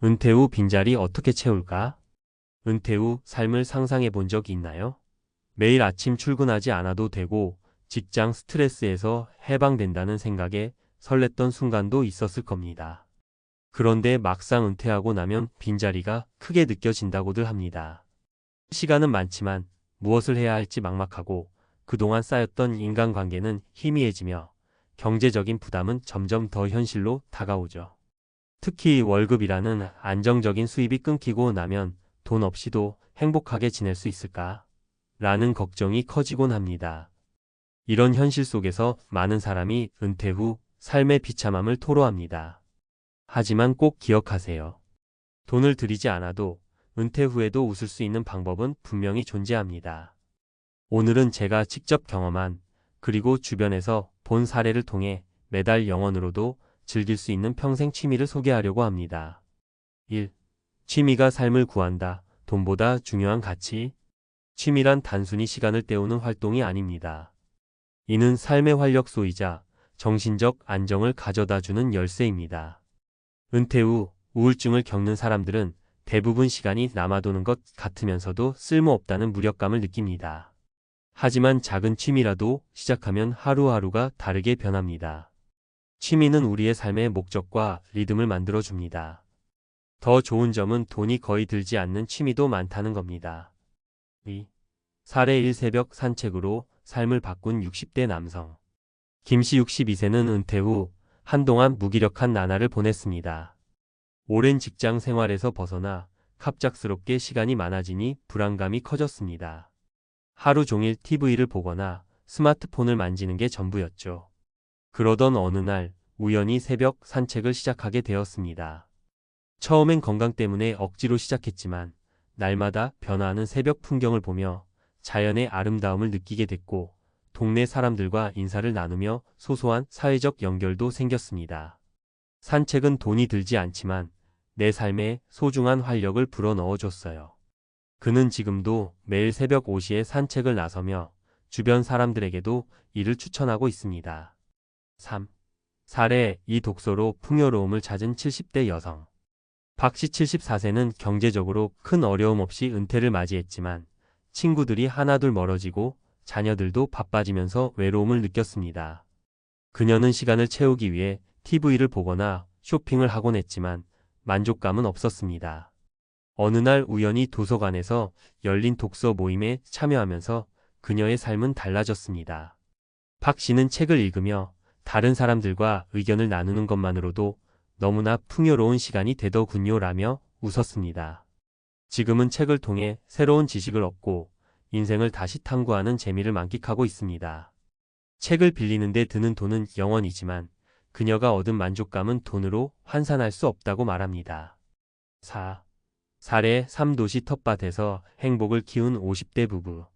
은퇴 후 빈자리 어떻게 채울까? 은퇴 후 삶을 상상해 본 적 있나요? 매일 아침 출근하지 않아도 되고 직장 스트레스에서 해방된다는 생각에 설렜던 순간도 있었을 겁니다. 그런데 막상 은퇴하고 나면 빈자리가 크게 느껴진다고들 합니다. 시간은 많지만 무엇을 해야 할지 막막하고 그동안 쌓였던 인간관계는 희미해지며 경제적인 부담은 점점 더 현실로 다가오죠. 특히 월급이라는 안정적인 수입이 끊기고 나면 돈 없이도 행복하게 지낼 수 있을까? 라는 걱정이 커지곤 합니다. 이런 현실 속에서 많은 사람이 은퇴 후 삶의 비참함을 토로합니다. 하지만 꼭 기억하세요. 돈을 들이지 않아도 은퇴 후에도 웃을 수 있는 방법은 분명히 존재합니다. 오늘은 제가 직접 경험한 그리고 주변에서 본 사례를 통해 매달 영원으로도 즐길 수 있는 평생 취미를 소개하려고 합니다. 1. 취미가 삶을 구한다. 돈보다 중요한 가치. 취미란 단순히 시간을 때우는 활동이 아닙니다. 이는 삶의 활력소이자 정신적 안정을 가져다주는 열쇠입니다. 은퇴 후 우울증을 겪는 사람들은 대부분 시간이 남아도는 것 같으면서도 쓸모없다는 무력감을 느낍니다. 하지만 작은 취미라도 시작하면 하루하루가 다르게 변합니다. 취미는 우리의 삶의 목적과 리듬을 만들어줍니다. 더 좋은 점은 돈이 거의 들지 않는 취미도 많다는 겁니다. 2. 사례 1 새벽 산책으로 삶을 바꾼 60대 남성. 김씨 62세는 은퇴 후 한동안 무기력한 나날을 보냈습니다. 오랜 직장 생활에서 벗어나 갑작스럽게 시간이 많아지니 불안감이 커졌습니다. 하루 종일 TV를 보거나 스마트폰을 만지는 게 전부였죠. 그러던 어느 날 우연히 새벽 산책을 시작하게 되었습니다. 처음엔 건강 때문에 억지로 시작했지만 날마다 변화하는 새벽 풍경을 보며 자연의 아름다움을 느끼게 됐고 동네 사람들과 인사를 나누며 소소한 사회적 연결도 생겼습니다. 산책은 돈이 들지 않지만 내 삶에 소중한 활력을 불어넣어줬어요. 그는 지금도 매일 새벽 5시에 산책을 나서며 주변 사람들에게도 이를 추천하고 있습니다. 3. 사례 2 독서로 풍요로움을 찾은 70대 여성. 박씨 74세는 경제적으로 큰 어려움 없이 은퇴를 맞이했지만 친구들이 하나둘 멀어지고 자녀들도 바빠지면서 외로움을 느꼈습니다. 그녀는 시간을 채우기 위해 TV를 보거나 쇼핑을 하곤 했지만 만족감은 없었습니다. 어느 날 우연히 도서관에서 열린 독서 모임에 참여하면서 그녀의 삶은 달라졌습니다. 박 씨는 책을 읽으며 다른 사람들과 의견을 나누는 것만으로도 너무나 풍요로운 시간이 되더군요라며 웃었습니다. 지금은 책을 통해 새로운 지식을 얻고 인생을 다시 탐구하는 재미를 만끽하고 있습니다. 책을 빌리는 데 드는 돈은 영원이지만 그녀가 얻은 만족감은 돈으로 환산할 수 없다고 말합니다. 4. 사례 3 도시 텃밭에서 행복을 키운 50대 부부.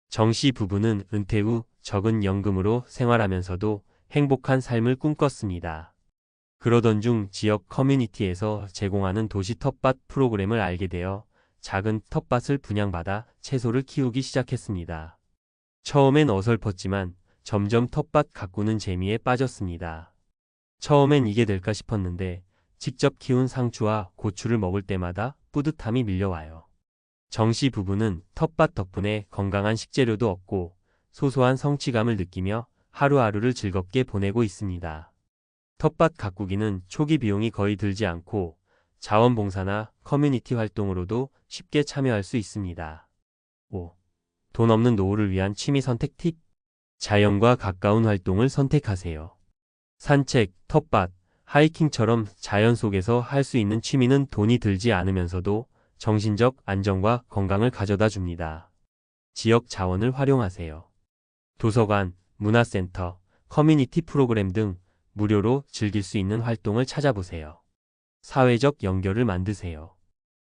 정씨 부부는 은퇴 후 적은 연금으로 생활하면서도 행복한 삶을 꿈꿨습니다. 그러던 중 지역 커뮤니티에서 제공하는 도시 텃밭 프로그램을 알게 되어 작은 텃밭을 분양받아 채소를 키우기 시작했습니다. 처음엔 어설펐지만 점점 텃밭 가꾸는 재미에 빠졌습니다. 처음엔 이게 될까 싶었는데 직접 키운 상추와 고추를 먹을 때마다 뿌듯함이 밀려와요. 정씨 부부는 텃밭 덕분에 건강한 식재료도 얻고 소소한 성취감을 느끼며 하루하루를 즐겁게 보내고 있습니다. 텃밭 가꾸기는 초기 비용이 거의 들지 않고 자원봉사나 커뮤니티 활동으로도 쉽게 참여할 수 있습니다. 5. 돈 없는 노후를 위한 취미 선택 팁. 자연과 가까운 활동을 선택하세요. 산책, 텃밭, 하이킹처럼 자연 속에서 할 수 있는 취미는 돈이 들지 않으면서도 정신적 안정과 건강을 가져다 줍니다. 지역 자원을 활용하세요. 도서관, 문화센터, 커뮤니티 프로그램 등 무료로 즐길 수 있는 활동을 찾아보세요. 사회적 연결을 만드세요.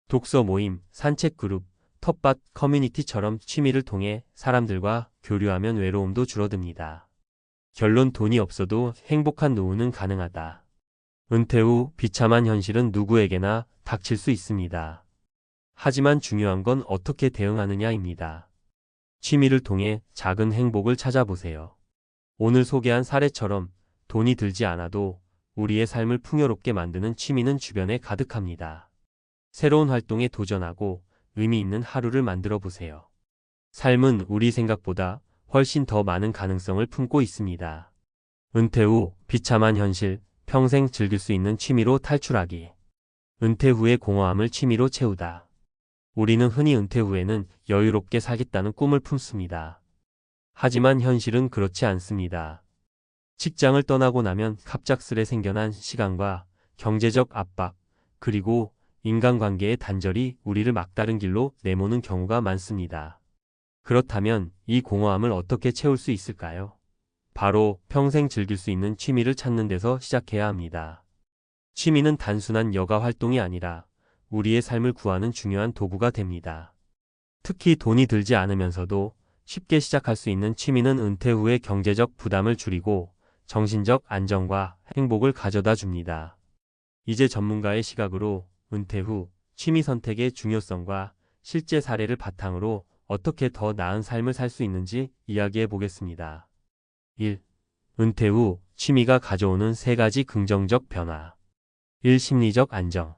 독서 모임, 산책 그룹, 텃밭 커뮤니티처럼 취미를 통해 사람들과 교류하면 외로움도 줄어듭니다. 결론 돈이 없어도 행복한 노후는 가능하다. 은퇴 후 비참한 현실은 누구에게나 닥칠 수 있습니다. 하지만 중요한 건 어떻게 대응하느냐입니다. 취미를 통해 작은 행복을 찾아보세요. 오늘 소개한 사례처럼 돈이 들지 않아도 우리의 삶을 풍요롭게 만드는 취미는 주변에 가득합니다. 새로운 활동에 도전하고 의미 있는 하루를 만들어 보세요. 삶은 우리 생각보다 훨씬 더 많은 가능성을 품고 있습니다. 은퇴 후 비참한 현실, 평생 즐길 수 있는 취미로 탈출하기. 은퇴 후의 공허함을 취미로 채우다. 우리는 흔히 은퇴 후에는 여유롭게 살겠다는 꿈을 품습니다. 하지만 현실은 그렇지 않습니다. 직장을 떠나고 나면 갑작스레 생겨난 시간과 경제적 압박, 그리고 인간관계의 단절이 우리를 막다른 길로 내모는 경우가 많습니다. 그렇다면 이 공허함을 어떻게 채울 수 있을까요? 바로 평생 즐길 수 있는 취미를 찾는 데서 시작해야 합니다. 취미는 단순한 여가 활동이 아니라 우리의 삶을 구하는 중요한 도구가 됩니다. 특히 돈이 들지 않으면서도 쉽게 시작할 수 있는 취미는 은퇴 후의 경제적 부담을 줄이고 정신적 안정과 행복을 가져다 줍니다. 이제 전문가의 시각으로 은퇴 후 취미 선택의 중요성과 실제 사례를 바탕으로 어떻게 더 나은 삶을 살 수 있는지 이야기해 보겠습니다. 1. 은퇴 후 취미가 가져오는 3가지 긍정적 변화. 1. 심리적 안정.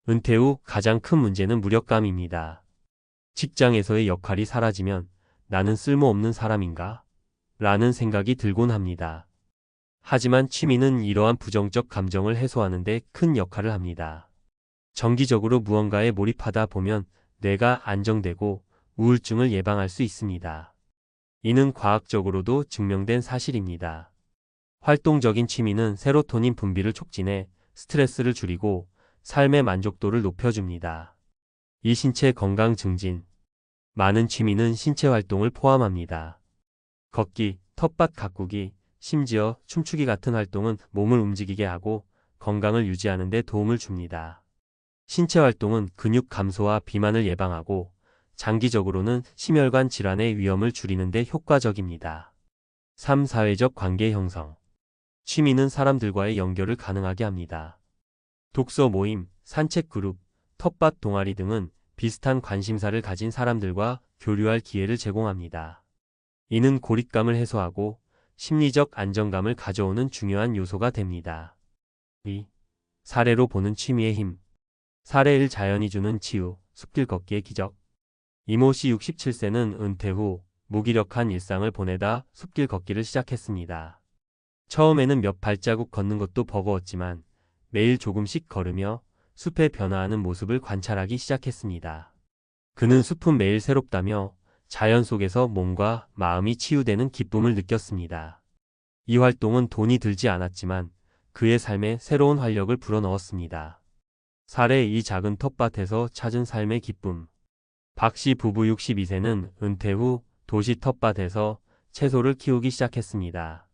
은퇴 후 가장 큰 문제는 무력감입니다. 직장에서의 역할이 사라지면 나는 쓸모없는 사람인가? 라는 생각이 들곤 합니다. 하지만 취미는 이러한 부정적 감정을 해소하는 데 큰 역할을 합니다. 정기적으로 무언가에 몰입하다 보면 뇌가 안정되고 우울증을 예방할 수 있습니다. 이는 과학적으로도 증명된 사실입니다. 활동적인 취미는 세로토닌 분비를 촉진해 스트레스를 줄이고 삶의 만족도를 높여줍니다. 이 신체 건강 증진. 많은 취미는 신체 활동을 포함합니다. 걷기, 텃밭 가꾸기, 심지어 춤추기 같은 활동은 몸을 움직이게 하고 건강을 유지하는 데 도움을 줍니다. 신체 활동은 근육 감소와 비만을 예방하고 장기적으로는 심혈관 질환의 위험을 줄이는 데 효과적입니다. 3. 사회적 관계 형성. 취미는 사람들과의 연결을 가능하게 합니다. 독서 모임, 산책 그룹, 텃밭 동아리 등은 비슷한 관심사를 가진 사람들과 교류할 기회를 제공합니다. 이는 고립감을 해소하고 심리적 안정감을 가져오는 중요한 요소가 됩니다. 2. 사례로 보는 취미의 힘. 사례 1. 자연이 주는 치유, 숲길 걷기의 기적. 이모 씨 67세는 은퇴 후 무기력한 일상을 보내다 숲길 걷기를 시작했습니다. 처음에는 몇 발자국 걷는 것도 버거웠지만 매일 조금씩 걸으며 숲의 변화하는 모습을 관찰하기 시작했습니다. 그는 숲은 매일 새롭다며 자연 속에서 몸과 마음이 치유되는 기쁨을 느꼈습니다. 이 활동은 돈이 들지 않았지만 그의 삶에 새로운 활력을 불어넣었습니다. 사례 2. 작은 텃밭에서 찾은 삶의 기쁨. 박 씨 부부 62세는 은퇴 후 도시 텃밭에서 채소를 키우기 시작했습니다.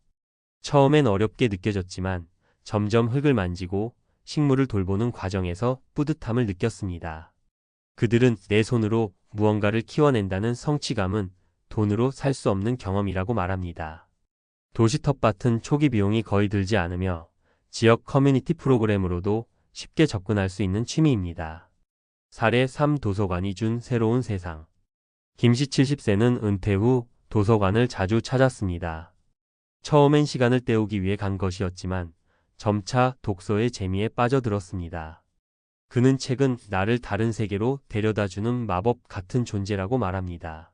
처음엔 어렵게 느껴졌지만 점점 흙을 만지고 식물을 돌보는 과정에서 뿌듯함을 느꼈습니다. 그들은 내 손으로 무언가를 키워낸다는 성취감은 돈으로 살 수 없는 경험이라고 말합니다. 도시 텃밭은 초기 비용이 거의 들지 않으며 지역 커뮤니티 프로그램으로도 쉽게 접근할 수 있는 취미입니다. 사례 3. 도서관이 준 새로운 세상. 김씨 70세는 은퇴 후 도서관을 자주 찾았습니다. 처음엔 시간을 때우기 위해 간 것이었지만 점차 독서의 재미에 빠져들었습니다. 그는 책은 나를 다른 세계로 데려다주는 마법 같은 존재라고 말합니다.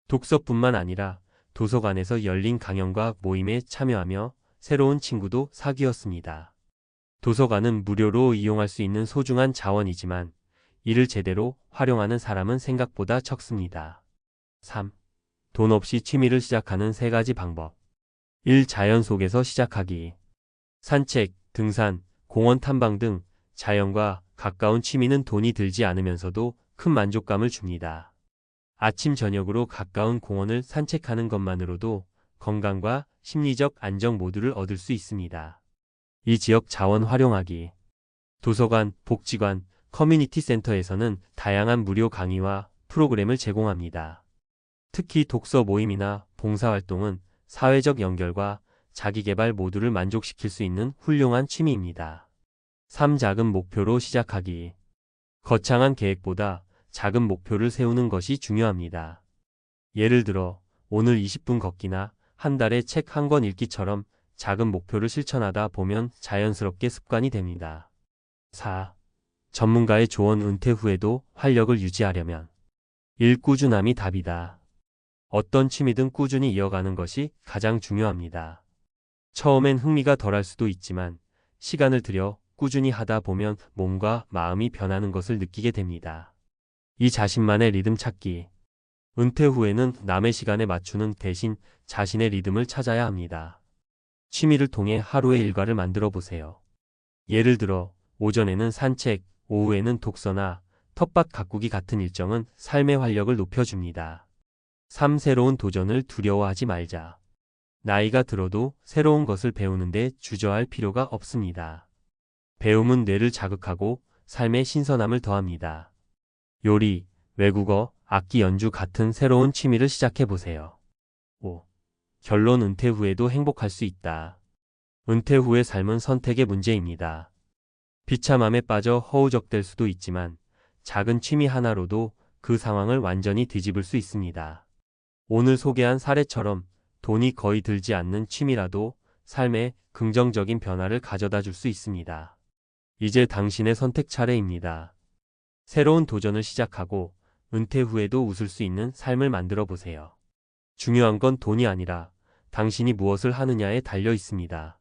독서뿐만 아니라 도서관에서 열린 강연과 모임에 참여하며 새로운 친구도 사귀었습니다. 도서관은 무료로 이용할 수 있는 소중한 자원이지만 이를 제대로 활용하는 사람은 생각보다 적습니다. 3. 돈 없이 취미를 시작하는 3가지 방법. 1. 자연 속에서 시작하기. 산책, 등산, 공원 탐방 등 자연과 가까운 취미는 돈이 들지 않으면서도 큰 만족감을 줍니다. 아침 저녁으로 가까운 공원을 산책하는 것만으로도 건강과 심리적 안정 모두를 얻을 수 있습니다. 이 지역 자원 활용하기. 도서관, 복지관, 커뮤니티 센터에서는 다양한 무료 강의와 프로그램을 제공합니다. 특히 독서 모임이나 봉사활동은 사회적 연결과 자기개발 모두를 만족시킬 수 있는 훌륭한 취미입니다. 3. 작은 목표로 시작하기. 거창한 계획보다 작은 목표를 세우는 것이 중요합니다. 예를 들어 오늘 20분 걷기나 한 달에 책 한 권 읽기처럼 작은 목표를 실천하다 보면 자연스럽게 습관이 됩니다. 4. 전문가의 조언 은퇴 후에도 활력을 유지하려면 꾸준함이 답이다. 어떤 취미든 꾸준히 이어가는 것이 가장 중요합니다. 처음엔 흥미가 덜할 수도 있지만 시간을 들여 꾸준히 하다 보면 몸과 마음이 변하는 것을 느끼게 됩니다. 이 자신만의 리듬 찾기. 은퇴 후에는 남의 시간에 맞추는 대신 자신의 리듬을 찾아야 합니다. 취미를 통해 하루의 일과를 만들어 보세요. 예를 들어 오전에는 산책, 오후에는 독서나 텃밭 가꾸기 같은 일정은 삶의 활력을 높여줍니다. 새로운 도전을 두려워하지 말자. 나이가 들어도 새로운 것을 배우는데 주저할 필요가 없습니다. 배움은 뇌를 자극하고 삶의 신선함을 더합니다. 요리, 외국어, 악기 연주 같은 새로운 취미를 시작해 보세요. 5. 결론 은퇴 후에도 행복할 수 있다. 은퇴 후의 삶은 선택의 문제입니다. 비참함에 빠져 허우적될 수도 있지만 작은 취미 하나로도 그 상황을 완전히 뒤집을 수 있습니다. 오늘 소개한 사례처럼 돈이 거의 들지 않는 취미라도 삶에 긍정적인 변화를 가져다 줄 수 있습니다. 이제 당신의 선택 차례입니다. 새로운 도전을 시작하고 은퇴 후에도 웃을 수 있는 삶을 만들어 보세요. 중요한 건 돈이 아니라 당신이 무엇을 하느냐에 달려 있습니다.